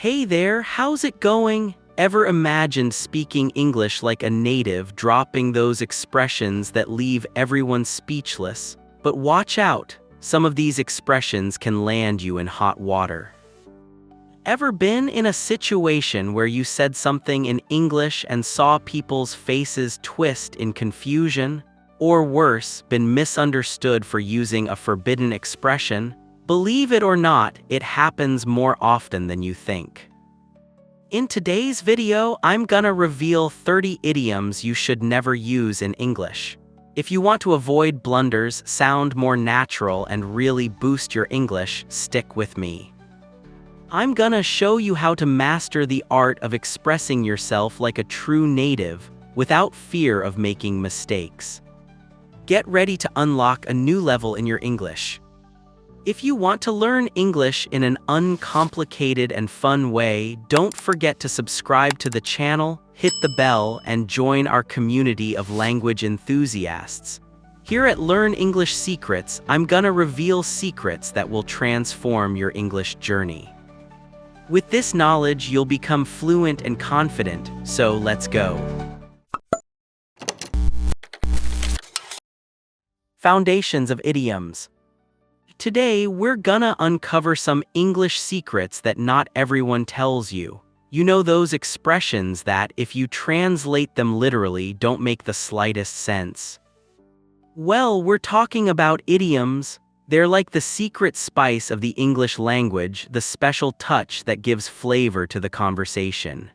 Hey there, how's it going? Ever imagined speaking English like a native, dropping those expressions that leave everyone speechless? But watch out, some of these expressions can land you in hot water. Ever been in a situation where you said something in English and saw people's faces twist in confusion? Or worse, been misunderstood for using a forbidden expression? Believe it or not, it happens more often than you think. In today's video, I'm gonna reveal 30 idioms you should never use in English. If you want to avoid blunders, sound more natural, and really boost your English, stick with me. I'm gonna show you how to master the art of expressing yourself like a true native without fear of making mistakes. Get ready to unlock a new level in your English. If you want to learn English in an uncomplicated and fun way, don't forget to subscribe to the channel, hit the bell, and join our community of language enthusiasts. Here at Learn English Secrets, I'm gonna reveal secrets that will transform your English journey. With this knowledge, you'll become fluent and confident, so let's go. Foundations of idioms. Today, we're gonna uncover some English secrets that not everyone tells you. You know, those expressions that, if you translate them literally, don't make the slightest sense. Well, we're talking about idioms. They're like the secret spice of the English language, the special touch that gives flavor to the conversation.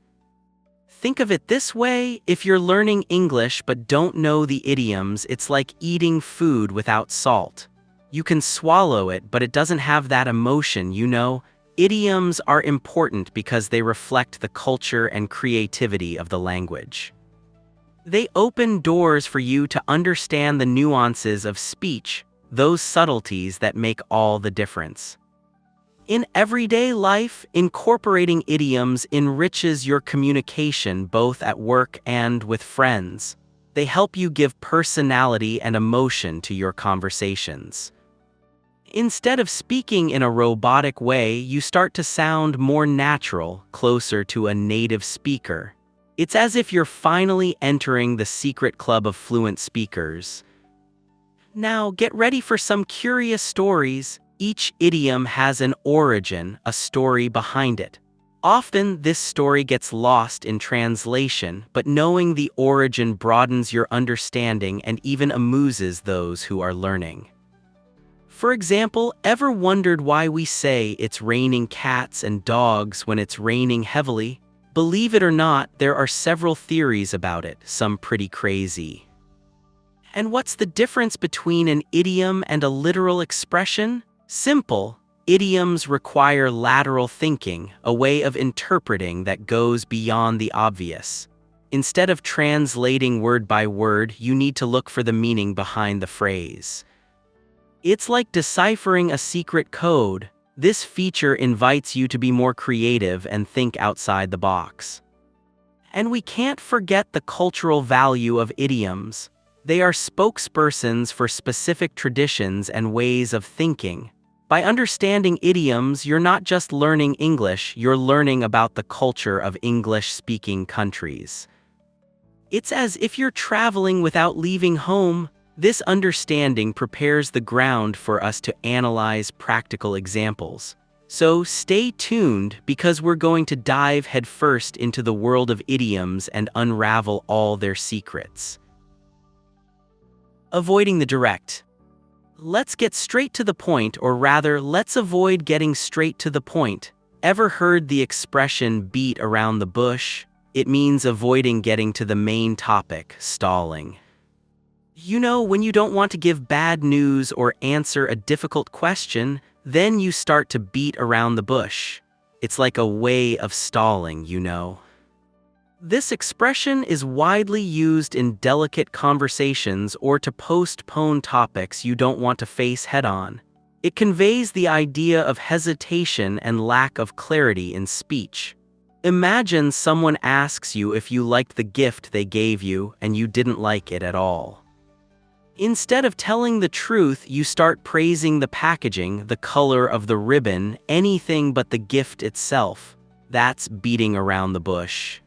Think of it this way: if you're learning English but don't know the idioms, it's like eating food without salt. You can swallow it, but it doesn't have that emotion, you know? Idioms are important because they reflect the culture and creativity of the language. They open doors for you to understand the nuances of speech, those subtleties that make all the difference. In everyday life, incorporating idioms enriches your communication both at work and with friends. They help you give personality and emotion to your conversations. Instead of speaking in a robotic way, you start to sound more natural, closer to a native speaker. It's as if you're finally entering the secret club of fluent speakers. Now, get ready for some curious stories. Each idiom has an origin, a story behind it. Often, this story gets lost in translation, but knowing the origin broadens your understanding and even amuses those who are learning. For example, ever wondered why we say it's raining cats and dogs when it's raining heavily? Believe it or not, there are several theories about it, some pretty crazy. And what's the difference between an idiom and a literal expression? Simple. Idioms require lateral thinking, a way of interpreting that goes beyond the obvious. Instead of translating word by word, you need to look for the meaning behind the phrase. It's like deciphering a secret code. This feature invites you to be more creative and think outside the box. And we can't forget the cultural value of idioms. They are spokespersons for specific traditions and ways of thinking. By understanding idioms, you're not just learning English, you're learning about the culture of English-speaking countries. It's as if you're traveling without leaving home. This understanding prepares the ground for us to analyze practical examples. So stay tuned, because we're going to dive headfirst into the world of idioms and unravel all their secrets. Avoiding the direct. Let's get straight to the point, or rather, let's avoid getting straight to the point. Ever heard the expression beat around the bush? It means avoiding getting to the main topic, stalling. You know, when you don't want to give bad news or answer a difficult question, then you start to beat around the bush. It's like a way of stalling, you know. This expression is widely used in delicate conversations or to postpone topics you don't want to face head-on. It conveys the idea of hesitation and lack of clarity in speech. Imagine someone asks you if you liked the gift they gave you and you didn't like it at all. Instead of telling the truth, you start praising the packaging, the color of the ribbon, anything but the gift itself. That's beating around the bush.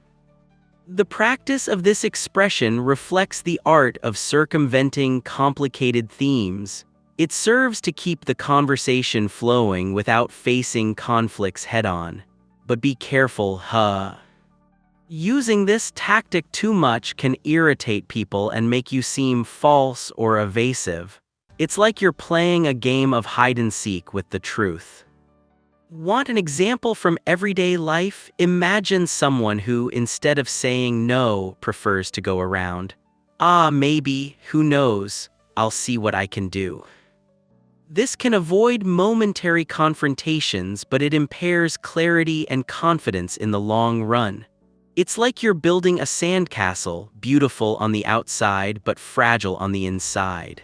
The practice of this expression reflects the art of circumventing complicated themes. It serves to keep the conversation flowing without facing conflicts head-on. But be careful, Using this tactic too much can irritate people and make you seem false or evasive. It's like you're playing a game of hide-and-seek with the truth. Want an example from everyday life? Imagine someone who, instead of saying no, prefers to go around, maybe, who knows, I'll see what I can do. This can avoid momentary confrontations, but it impairs clarity and confidence in the long run. It's like you're building a sandcastle, beautiful on the outside but fragile on the inside.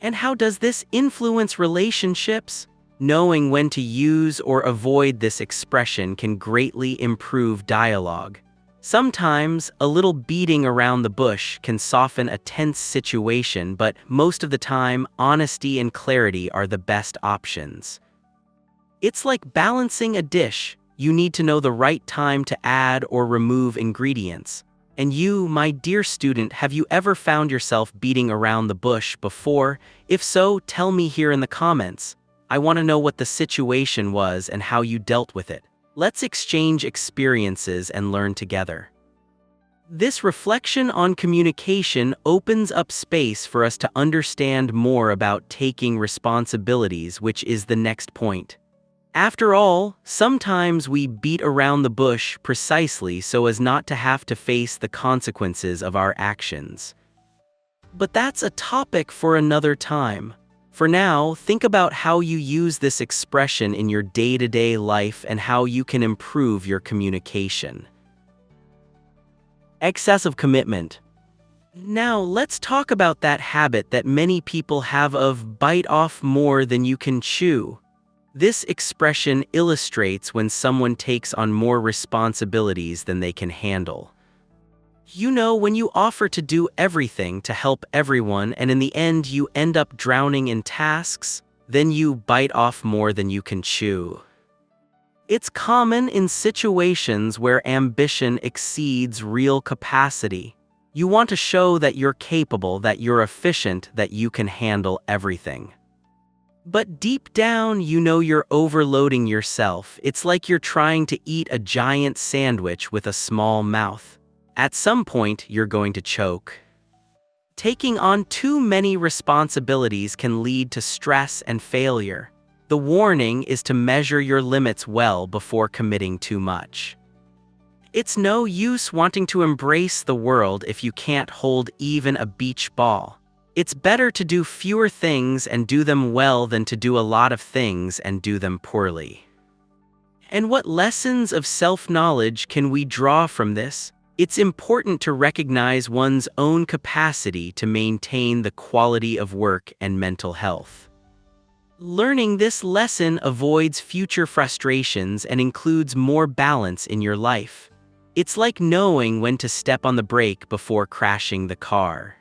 And how does this influence relationships? Knowing when to use or avoid this expression can greatly improve dialogue. Sometimes, a little beating around the bush can soften a tense situation, but most of the time, honesty and clarity are the best options. It's like balancing a dish. You need to know the right time to add or remove ingredients. And you, my dear student, have you ever found yourself beating around the bush before? If so, tell me here in the comments. I want to know what the situation was and how you dealt with it. Let's exchange experiences and learn together. This reflection on communication opens up space for us to understand more about taking responsibilities, which is the next point. After all, sometimes we beat around the bush precisely so as not to have to face the consequences of our actions. But that's a topic for another time. For now, think about how you use this expression in your day-to-day life and how you can improve your communication. Excessive commitment. Now, let's talk about that habit that many people have of bite off more than you can chew. This expression illustrates when someone takes on more responsibilities than they can handle. You know, when you offer to do everything to help everyone and in the end you end up drowning in tasks, then you bite off more than you can chew. It's common in situations where ambition exceeds real capacity. You want to show that you're capable, that you're efficient, that you can handle everything. But deep down, you know you're overloading yourself. It's like you're trying to eat a giant sandwich with a small mouth. At some point, you're going to choke. Taking on too many responsibilities can lead to stress and failure. The warning is to measure your limits well before committing too much. It's no use wanting to embrace the world if you can't hold even a beach ball. It's better to do fewer things and do them well than to do a lot of things and do them poorly. And what lessons of self-knowledge can we draw from this? It's important to recognize one's own capacity to maintain the quality of work and mental health. Learning this lesson avoids future frustrations and includes more balance in your life. It's like knowing when to step on the brake before crashing the car.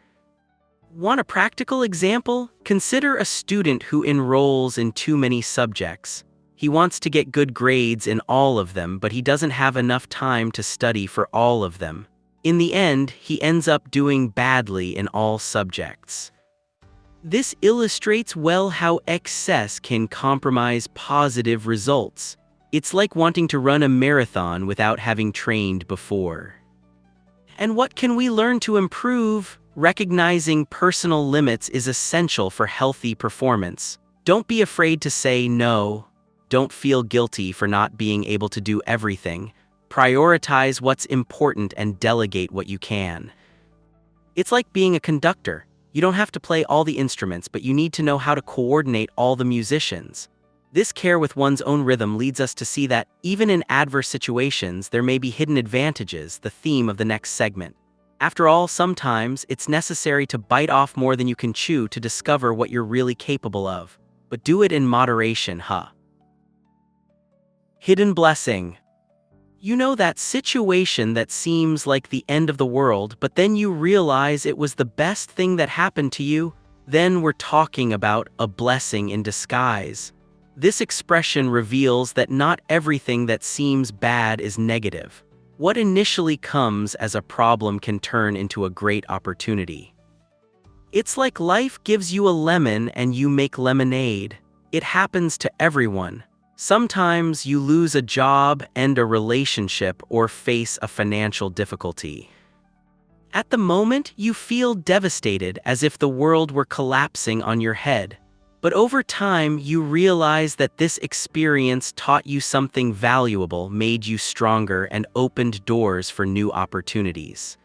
Want a practical example? Consider a student who enrolls in too many subjects. He wants to get good grades in all of them, but he doesn't have enough time to study for all of them. In the end, he ends up doing badly in all subjects. This illustrates well how excess can compromise positive results. It's like wanting to run a marathon without having trained before. And what can we learn to improve? Recognizing personal limits is essential for healthy performance. Don't be afraid to say no. Don't feel guilty for not being able to do everything. Prioritize what's important and delegate what you can. It's like being a conductor. You don't have to play all the instruments, but you need to know how to coordinate all the musicians. This care with one's own rhythm leads us to see that, even in adverse situations, there may be hidden advantages, the theme of the next segment. After all, sometimes it's necessary to bite off more than you can chew to discover what you're really capable of. But do it in moderation, Hidden blessing. You know that situation that seems like the end of the world, but then you realize it was the best thing that happened to you? Then we're talking about a blessing in disguise. This expression reveals that not everything that seems bad is negative. What initially comes as a problem can turn into a great opportunity. It's like life gives you a lemon and you make lemonade. It happens to everyone. Sometimes you lose a job, end a relationship, or face a financial difficulty. At the moment, you feel devastated, as if the world were collapsing on your head. But over time, you realize that this experience taught you something valuable, made you stronger, and opened doors for new opportunities.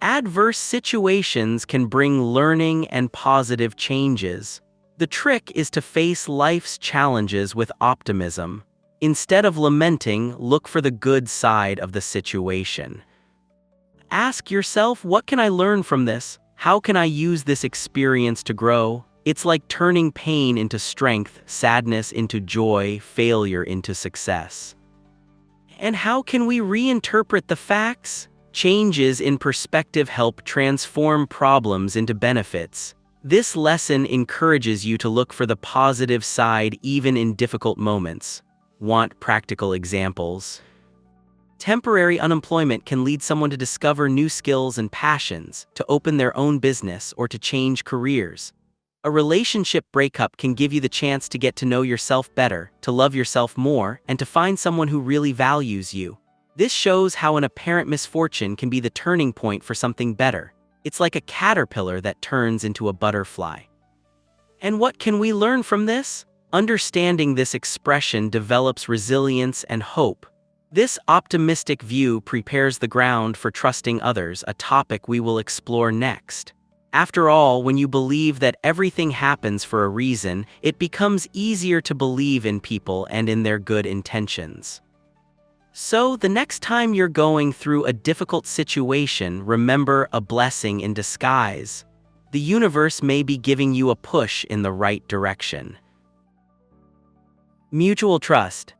Adverse situations can bring learning and positive changes. The trick is to face life's challenges with optimism. Instead of lamenting, look for the good side of the situation. Ask yourself, what can I learn from this? How can I use this experience to grow? It's like turning pain into strength, sadness into joy, failure into success. And how can we reinterpret the facts? Changes in perspective help transform problems into benefits. This lesson encourages you to look for the positive side even in difficult moments. Want practical examples? Temporary unemployment can lead someone to discover new skills and passions, to open their own business, or to change careers. A relationship breakup can give you the chance to get to know yourself better, to love yourself more, and to find someone who really values you. This shows how an apparent misfortune can be the turning point for something better. It's like a caterpillar that turns into a butterfly. And what can we learn from this? Understanding this expression develops resilience and hope. This optimistic view prepares the ground for trusting others, a topic we will explore next. After all, when you believe that everything happens for a reason, it becomes easier to believe in people and in their good intentions. So, the next time you're going through a difficult situation, remember a blessing in disguise. The universe may be giving you a push in the right direction. Mutual trust.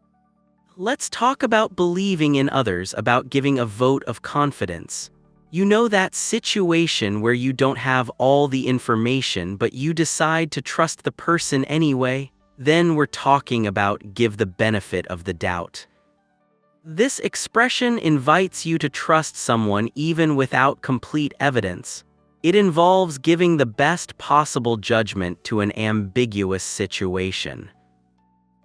Let's talk about believing in others, about giving a vote of confidence. You know that situation where you don't have all the information but you decide to trust the person anyway? Then we're talking about give the benefit of the doubt. This expression invites you to trust someone even without complete evidence. It involves giving the best possible judgment to an ambiguous situation.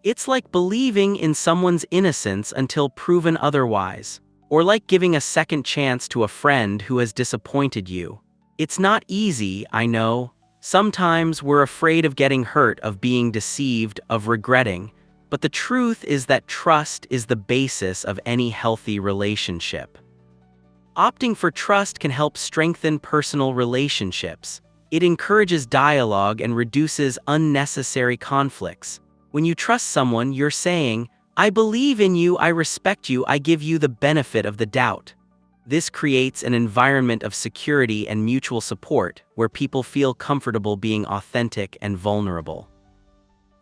It's like believing in someone's innocence until proven otherwise. Or like giving a second chance to a friend who has disappointed you. It's not easy, I know. Sometimes we're afraid of getting hurt, of being deceived, of regretting. But the truth is that trust is the basis of any healthy relationship. Opting for trust can help strengthen personal relationships. It encourages dialogue and reduces unnecessary conflicts. When you trust someone, you're saying, I believe in you, I respect you, I give you the benefit of the doubt. This creates an environment of security and mutual support where people feel comfortable being authentic and vulnerable.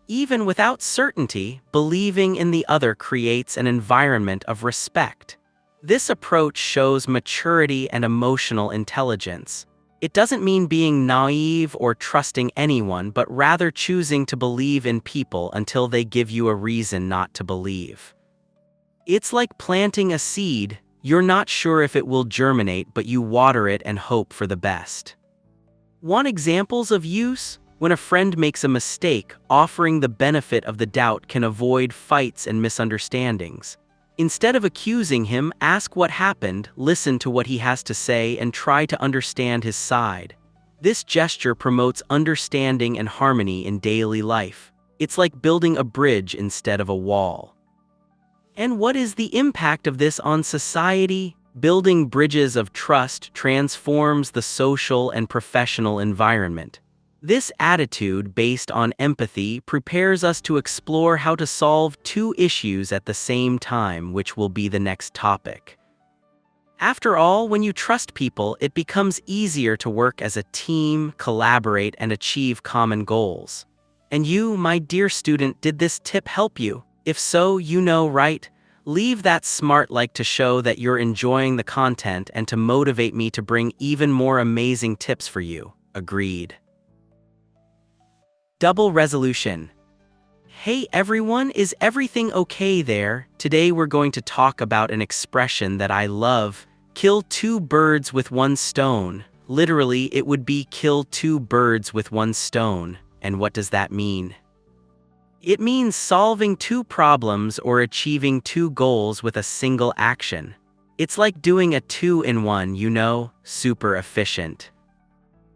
Even without certainty, believing in the other creates an environment of respect. This approach shows maturity and emotional intelligence. It doesn't mean being naive or trusting anyone, but rather choosing to believe in people until they give you a reason not to believe. It's like planting a seed. You're not sure if it will germinate, but you water it and hope for the best. Want examples of use? When a friend makes a mistake, offering the benefit of the doubt can avoid fights and misunderstandings. Instead of accusing him, ask what happened, listen to what he has to say, and try to understand his side. This gesture promotes understanding and harmony in daily life. It's like building a bridge instead of a wall. And what is the impact of this on society? Building bridges of trust transforms the social and professional environment. This attitude, based on empathy, prepares us to explore how to solve two issues at the same time, which will be the next topic. After all, when you trust people, it becomes easier to work as a team, collaborate, and achieve common goals. And you, my dear student, did this tip help you? If so, you know, right? Leave that smart like to show that you're enjoying the content and to motivate me to bring even more amazing tips for you. Agreed. Double resolution. Hey everyone, is everything okay there? Today we're going to talk about an expression that I love: kill two birds with one stone. Literally, it would be kill two birds with one stone. And what does that mean? It means solving two problems or achieving two goals with a single action. It's like doing a two-in-one, super efficient.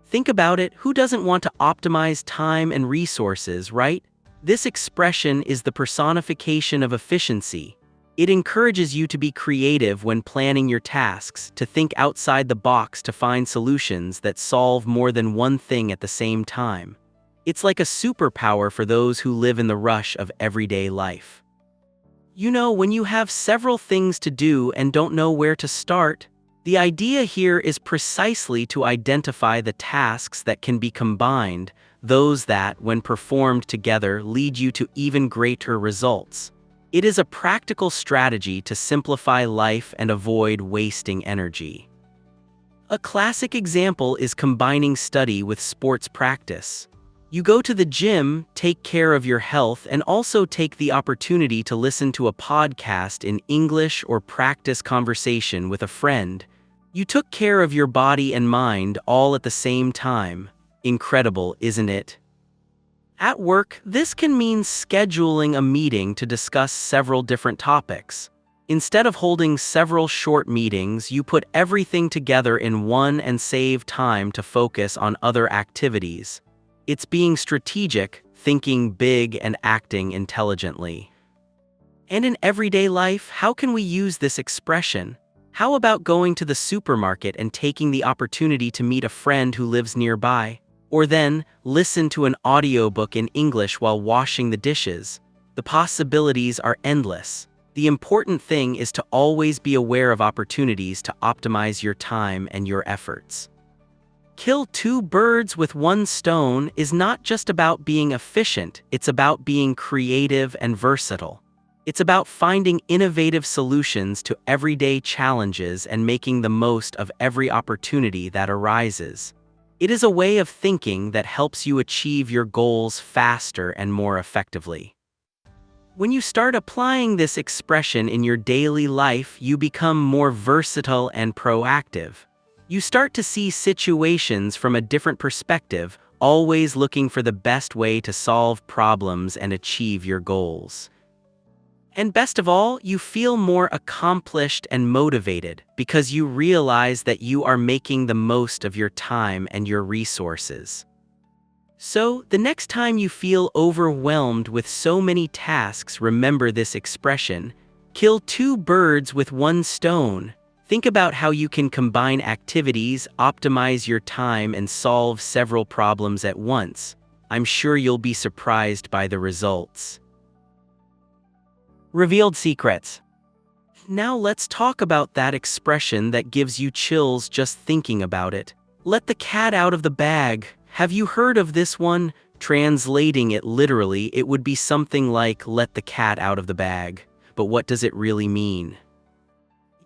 Think about it, who doesn't want to optimize time and resources, right? This expression is the personification of efficiency. It encourages you to be creative when planning your tasks, to think outside the box to find solutions that solve more than one thing at the same time. It's like a superpower for those who live in the rush of everyday life. When you have several things to do and don't know where to start, the idea here is precisely to identify the tasks that can be combined, those that, when performed together, lead you to even greater results. It is a practical strategy to simplify life and avoid wasting energy. A classic example is combining study with sports practice. You go to the gym, take care of your health, and also take the opportunity to listen to a podcast in English or practice conversation with a friend. You took care of your body and mind all at the same time. Incredible, isn't it? At work, this can mean scheduling a meeting to discuss several different topics. Instead of holding several short meetings, you put everything together in one and save time to focus on other activities. It's being strategic, thinking big, and acting intelligently. And in everyday life, how can we use this expression? How about going to the supermarket and taking the opportunity to meet a friend who lives nearby? Or then, listen to an audiobook in English while washing the dishes. The possibilities are endless. The important thing is to always be aware of opportunities to optimize your time and your efforts. Kill two birds with one stone is not just about being efficient, it's about being creative and versatile. It's about finding innovative solutions to everyday challenges and making the most of every opportunity that arises. It is a way of thinking that helps you achieve your goals faster and more effectively. When you start applying this expression in your daily life, you become more versatile and proactive. You start to see situations from a different perspective, always looking for the best way to solve problems and achieve your goals. And best of all, you feel more accomplished and motivated because you realize that you are making the most of your time and your resources. So, the next time you feel overwhelmed with so many tasks, remember this expression: kill two birds with one stone. Think about how you can combine activities, optimize your time, and solve several problems at once. I'm sure you'll be surprised by the results. Revealed secrets. Now let's talk about that expression that gives you chills just thinking about it. Let the cat out of the bag. Have you heard of this one? Translating it literally, it would be something like let the cat out of the bag. But what does it really mean?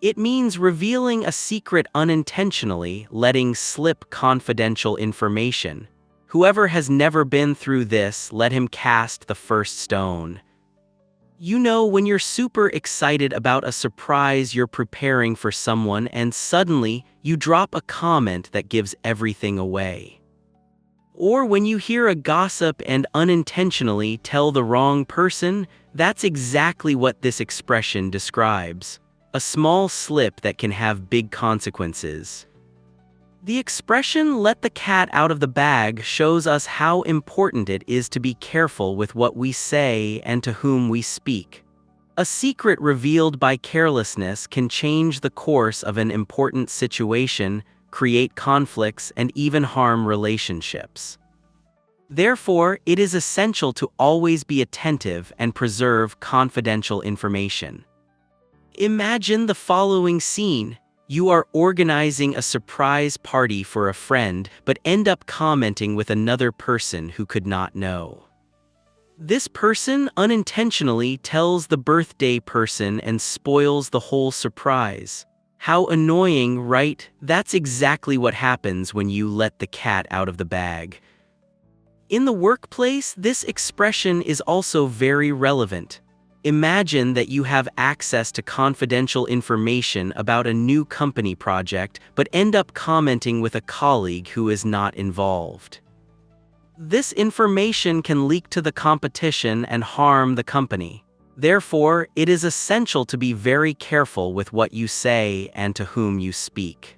It means revealing a secret unintentionally, letting slip confidential information. Whoever has never been through this, let him cast the first stone. When you're super excited about a surprise you're preparing for someone and suddenly you drop a comment that gives everything away. Or when you hear a gossip and unintentionally tell the wrong person, that's exactly what this expression describes. A small slip that can have big consequences. The expression "let the cat out of the bag" shows us how important it is to be careful with what we say and to whom we speak. A secret revealed by carelessness can change the course of an important situation, create conflicts, and even harm relationships. Therefore, it is essential to always be attentive and preserve confidential information. Imagine the following scene. You are organizing a surprise party for a friend, but end up commenting with another person who could not know. This person unintentionally tells the birthday person and spoils the whole surprise. How annoying, right? That's exactly what happens when you let the cat out of the bag. In the workplace, this expression is also very relevant. Imagine that you have access to confidential information about a new company project but end up commenting with a colleague who is not involved. This information can leak to the competition and harm the company. Therefore, it is essential to be very careful with what you say and to whom you speak.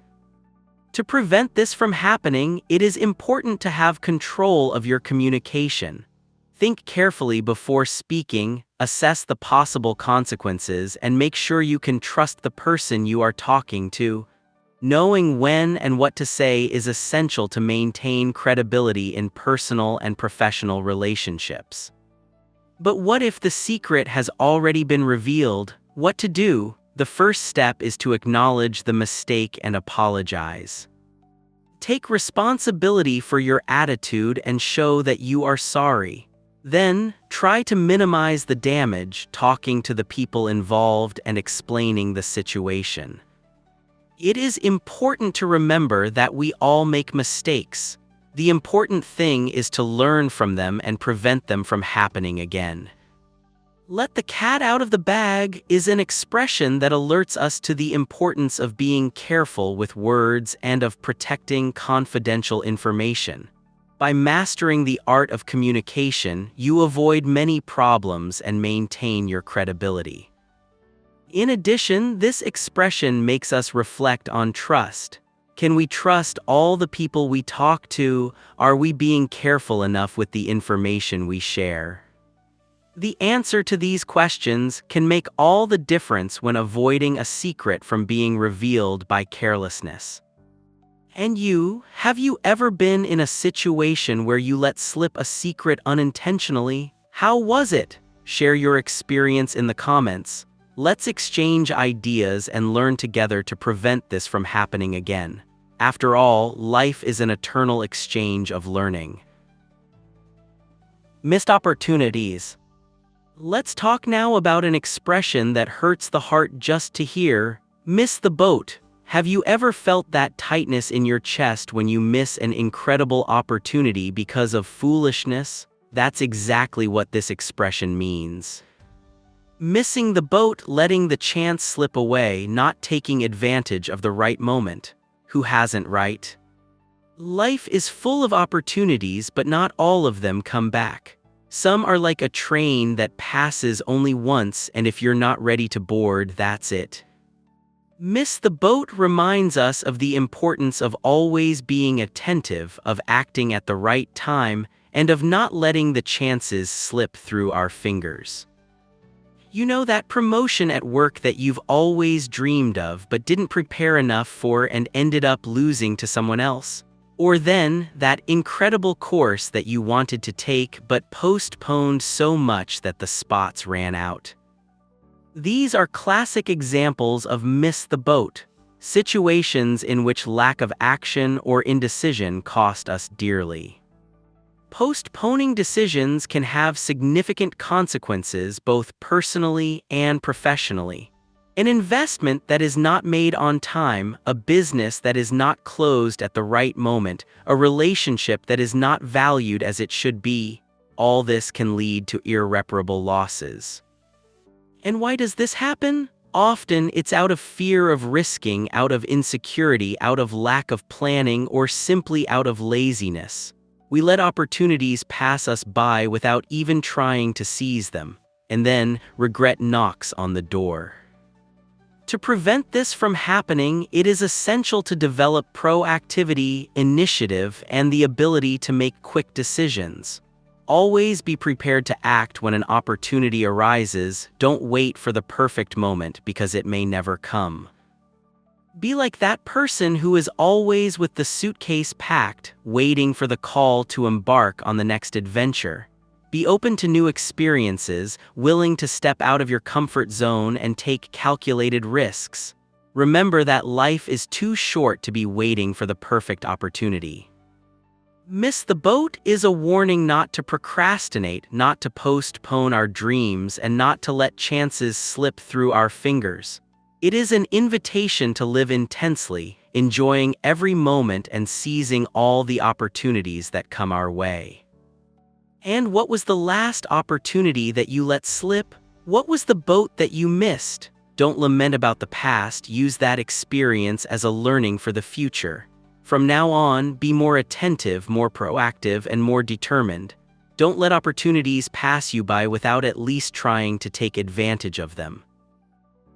To prevent this from happening, it is important to have control of your communication. Think carefully before speaking, assess the possible consequences, and make sure you can trust the person you are talking to. Knowing when and what to say is essential to maintain credibility in personal and professional relationships. But what if the secret has already been revealed? What to do? The first step is to acknowledge the mistake and apologize. Take responsibility for your attitude and show that you are sorry. Then, try to minimize the damage, talking to the people involved and explaining the situation. It is important to remember that we all make mistakes. The important thing is to learn from them and prevent them from happening again. "Let the cat out of the bag" is an expression that alerts us to the importance of being careful with words and of protecting confidential information. By mastering the art of communication, you avoid many problems and maintain your credibility. In addition, this expression makes us reflect on trust. Can we trust all the people we talk to? Are we being careful enough with the information we share? The answer to these questions can make all the difference when avoiding a secret from being revealed by carelessness. And have you ever been in a situation where you let slip a secret unintentionally? How was it? Share your experience in the comments. Let's exchange ideas and learn together to prevent this from happening again. After all, life is an eternal exchange of learning. Missed opportunities. Let's talk now about an expression that hurts the heart just to hear: miss the boat. Have you ever felt that tightness in your chest when you miss an incredible opportunity because of foolishness? That's exactly what this expression means. Missing the boat, letting the chance slip away, not taking advantage of the right moment. Who hasn't, right? Life is full of opportunities, but not all of them come back. Some are like a train that passes only once, and if you're not ready to board, that's it. Miss the boat reminds us of the importance of always being attentive, of acting at the right time, and of not letting the chances slip through our fingers. You know, that promotion at work that you've always dreamed of but didn't prepare enough for and ended up losing to someone else? Or then, that incredible course that you wanted to take but postponed so much that the spots ran out. These are classic examples of miss the boat, situations in which lack of action or indecision cost us dearly. Postponing decisions can have significant consequences both personally and professionally. An investment that is not made on time, a business that is not closed at the right moment, a relationship that is not valued as it should be, all this can lead to irreparable losses. And why does this happen? Often it's out of fear of risking, out of insecurity, out of lack of planning, or simply out of laziness. We let opportunities pass us by without even trying to seize them, and then regret knocks on the door. To prevent this from happening, it is essential to develop proactivity, initiative, and the ability to make quick decisions. Always be prepared to act when an opportunity arises. Don't wait for the perfect moment because it may never come. Be like that person who is always with the suitcase packed, waiting for the call to embark on the next adventure. Be open to new experiences, willing to step out of your comfort zone and take calculated risks. Remember that life is too short to be waiting for the perfect opportunity. Miss the boat is a warning not to procrastinate, not to postpone our dreams, and not to let chances slip through our fingers. It is an invitation to live intensely, enjoying every moment and seizing all the opportunities that come our way. And what was the last opportunity that you let slip? What was the boat that you missed? Don't lament about the past, use that experience as a learning for the future. From now on, be more attentive, more proactive, and more determined. Don't let opportunities pass you by without at least trying to take advantage of them.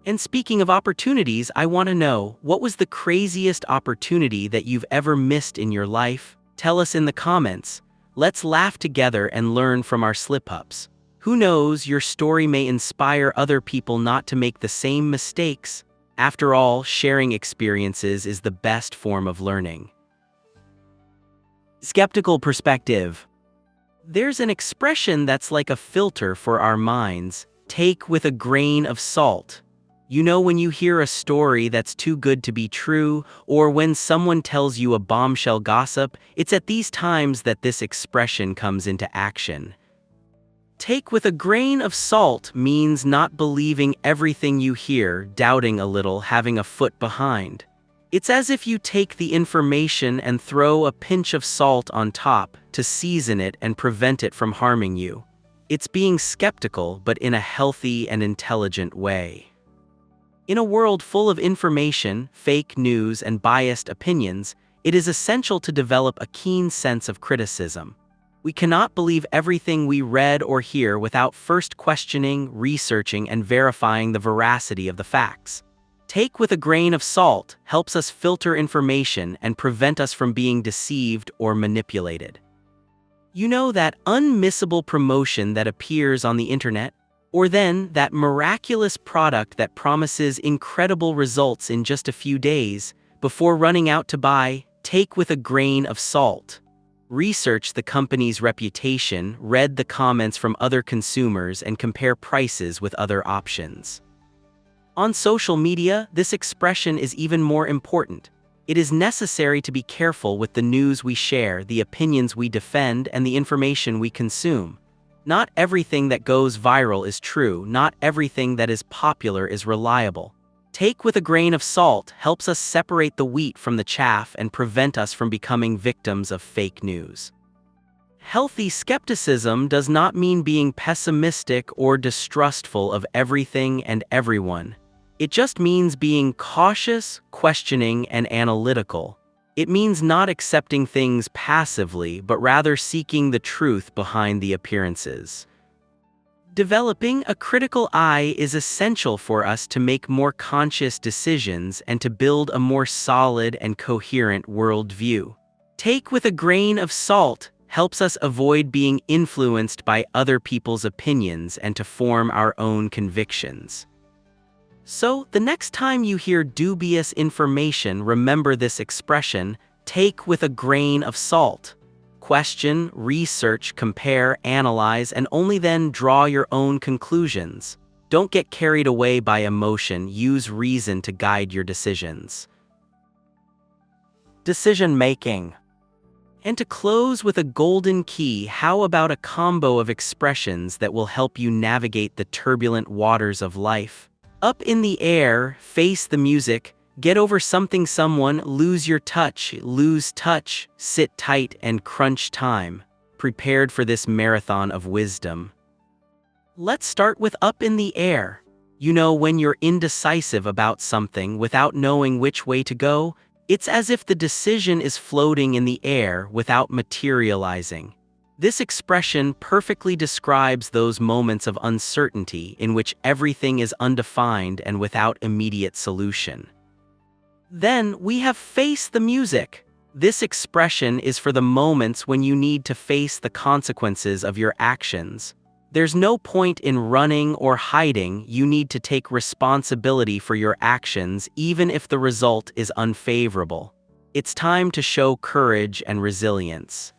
And speaking of opportunities, I want to know, what was the craziest opportunity that you've ever missed in your life? Tell us in the comments. Let's laugh together and learn from our slip-ups. Who knows, your story may inspire other people not to make the same mistakes. After all, sharing experiences is the best form of learning. Skeptical perspective. There's an expression that's like a filter for our minds. Take with a grain of salt. You know, when you hear a story that's too good to be true, or when someone tells you a bombshell gossip, it's at these times that this expression comes into action. Take with a grain of salt means not believing everything you hear, doubting a little, having a foot behind. It's as if you take the information and throw a pinch of salt on top to season it and prevent it from harming you. It's being skeptical, but in a healthy and intelligent way. In a world full of information, fake news, and biased opinions, it is essential to develop a keen sense of criticism. We cannot believe everything we read or hear without first questioning, researching, and verifying the veracity of the facts. Take with a grain of salt helps us filter information and prevent us from being deceived or manipulated. You know, that unmissable promotion that appears on the internet? Or then that miraculous product that promises incredible results in just a few days before running out to buy? Take with a grain of salt. Research the company's reputation, read the comments from other consumers, and compare prices with other options. On social media, this expression is even more important. It is necessary to be careful with the news we share, the opinions we defend, and the information we consume. Not everything that goes viral is true, not everything that is popular is reliable. Take with a grain of salt helps us separate the wheat from the chaff and prevent us from becoming victims of fake news. Healthy skepticism does not mean being pessimistic or distrustful of everything and everyone. It just means being cautious, questioning, and analytical. It means not accepting things passively, but rather seeking the truth behind the appearances. Developing a critical eye is essential for us to make more conscious decisions and to build a more solid and coherent worldview. Take with a grain of salt helps us avoid being influenced by other people's opinions and to form our own convictions. So, the next time you hear dubious information, remember this expression: take with a grain of salt. Question, research, compare, analyze, and only then draw your own conclusions. Don't get carried away by emotion, use reason to guide your decisions. Decision making. And to close with a golden key, how about a combo of expressions that will help you navigate the turbulent waters of life? Up in the air, face the music, get over something someone, lose your touch, lose touch, sit tight and crunch time. Prepared for this marathon of wisdom. Let's start with up in the air. You know, when you're indecisive about something without knowing which way to go, it's as if the decision is floating in the air without materializing. This expression perfectly describes those moments of uncertainty in which everything is undefined and without immediate solution. Then we have face the music. This expression is for the moments when you need to face the consequences of your actions. There's no point in running or hiding, you need to take responsibility for your actions even if the result is unfavorable. It's time to show courage and resilience.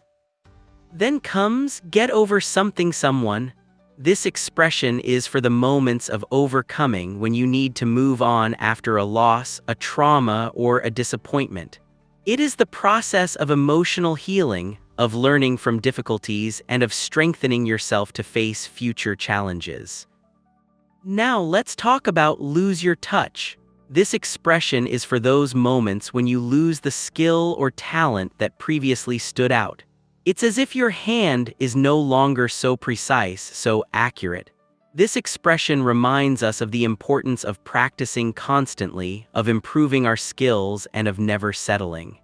Then comes get over something someone. This expression is for the moments of overcoming when you need to move on after a loss, a trauma, or a disappointment. It is the process of emotional healing, of learning from difficulties, and of strengthening yourself to face future challenges. Now let's talk about lose your touch. This expression is for those moments when you lose the skill or talent that previously stood out. It's as if your hand is no longer so precise, so accurate. This expression reminds us of the importance of practicing constantly, of improving our skills, and of never settling.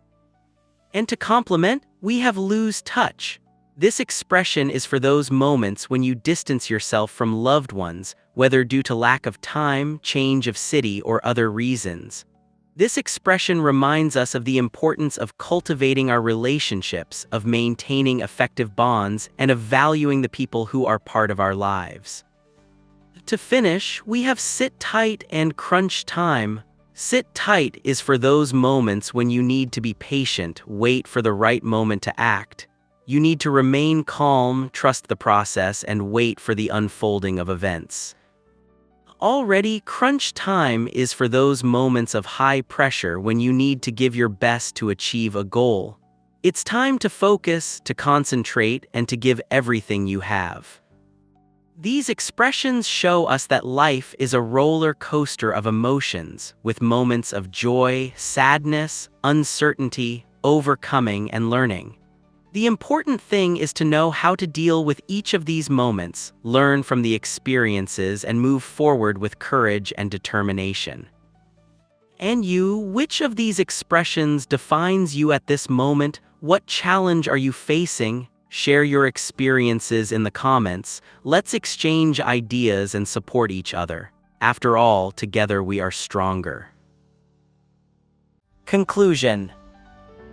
And to complement, we have lose touch. This expression is for those moments when you distance yourself from loved ones, whether due to lack of time, change of city, or other reasons. This expression reminds us of the importance of cultivating our relationships, of maintaining effective bonds, and of valuing the people who are part of our lives. To finish, we have sit tight and crunch time. Sit tight is for those moments when you need to be patient, wait for the right moment to act. You need to remain calm, trust the process, and wait for the unfolding of events. Already, crunch time is for those moments of high pressure when you need to give your best to achieve a goal. It's time to focus, to concentrate, and to give everything you have. These expressions show us that life is a roller coaster of emotions, with moments of joy, sadness, uncertainty, overcoming, and learning. The important thing is to know how to deal with each of these moments, learn from the experiences, and move forward with courage and determination. And you, which of these expressions defines you at this moment? What challenge are you facing? Share your experiences in the comments. Let's exchange ideas and support each other. After all, together we are stronger. Conclusion.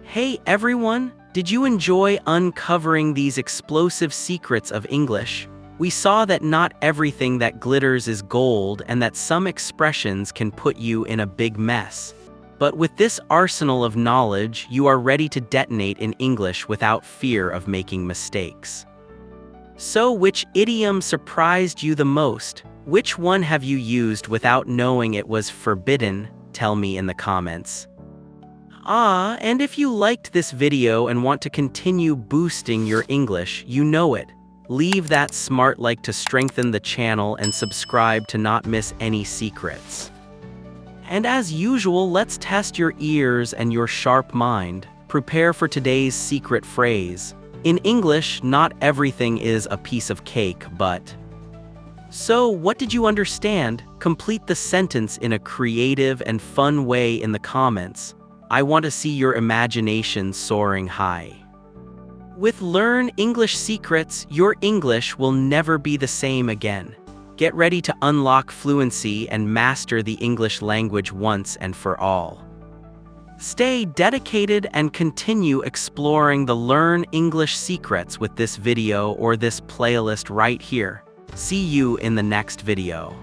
Hey everyone, did you enjoy uncovering these explosive secrets of English? We saw that not everything that glitters is gold, and that some expressions can put you in a big mess. But with this arsenal of knowledge, you are ready to detonate in English without fear of making mistakes. So, which idiom surprised you the most? Which one have you used without knowing it was forbidden? Tell me in the comments. And if you liked this video and want to continue boosting your English, you know it. Leave that smart like to strengthen the channel and subscribe to not miss any secrets. And as usual, let's test your ears and your sharp mind. Prepare for today's secret phrase. In English, not everything is a piece of cake, but... So, what did you understand? Complete the sentence in a creative and fun way in the comments. I want to see your imagination soaring high. With Learn English Secrets, your English will never be the same again. Get ready to unlock fluency and master the English language once and for all. Stay dedicated and continue exploring the Learn English Secrets with this video or this playlist right here. See you in the next video.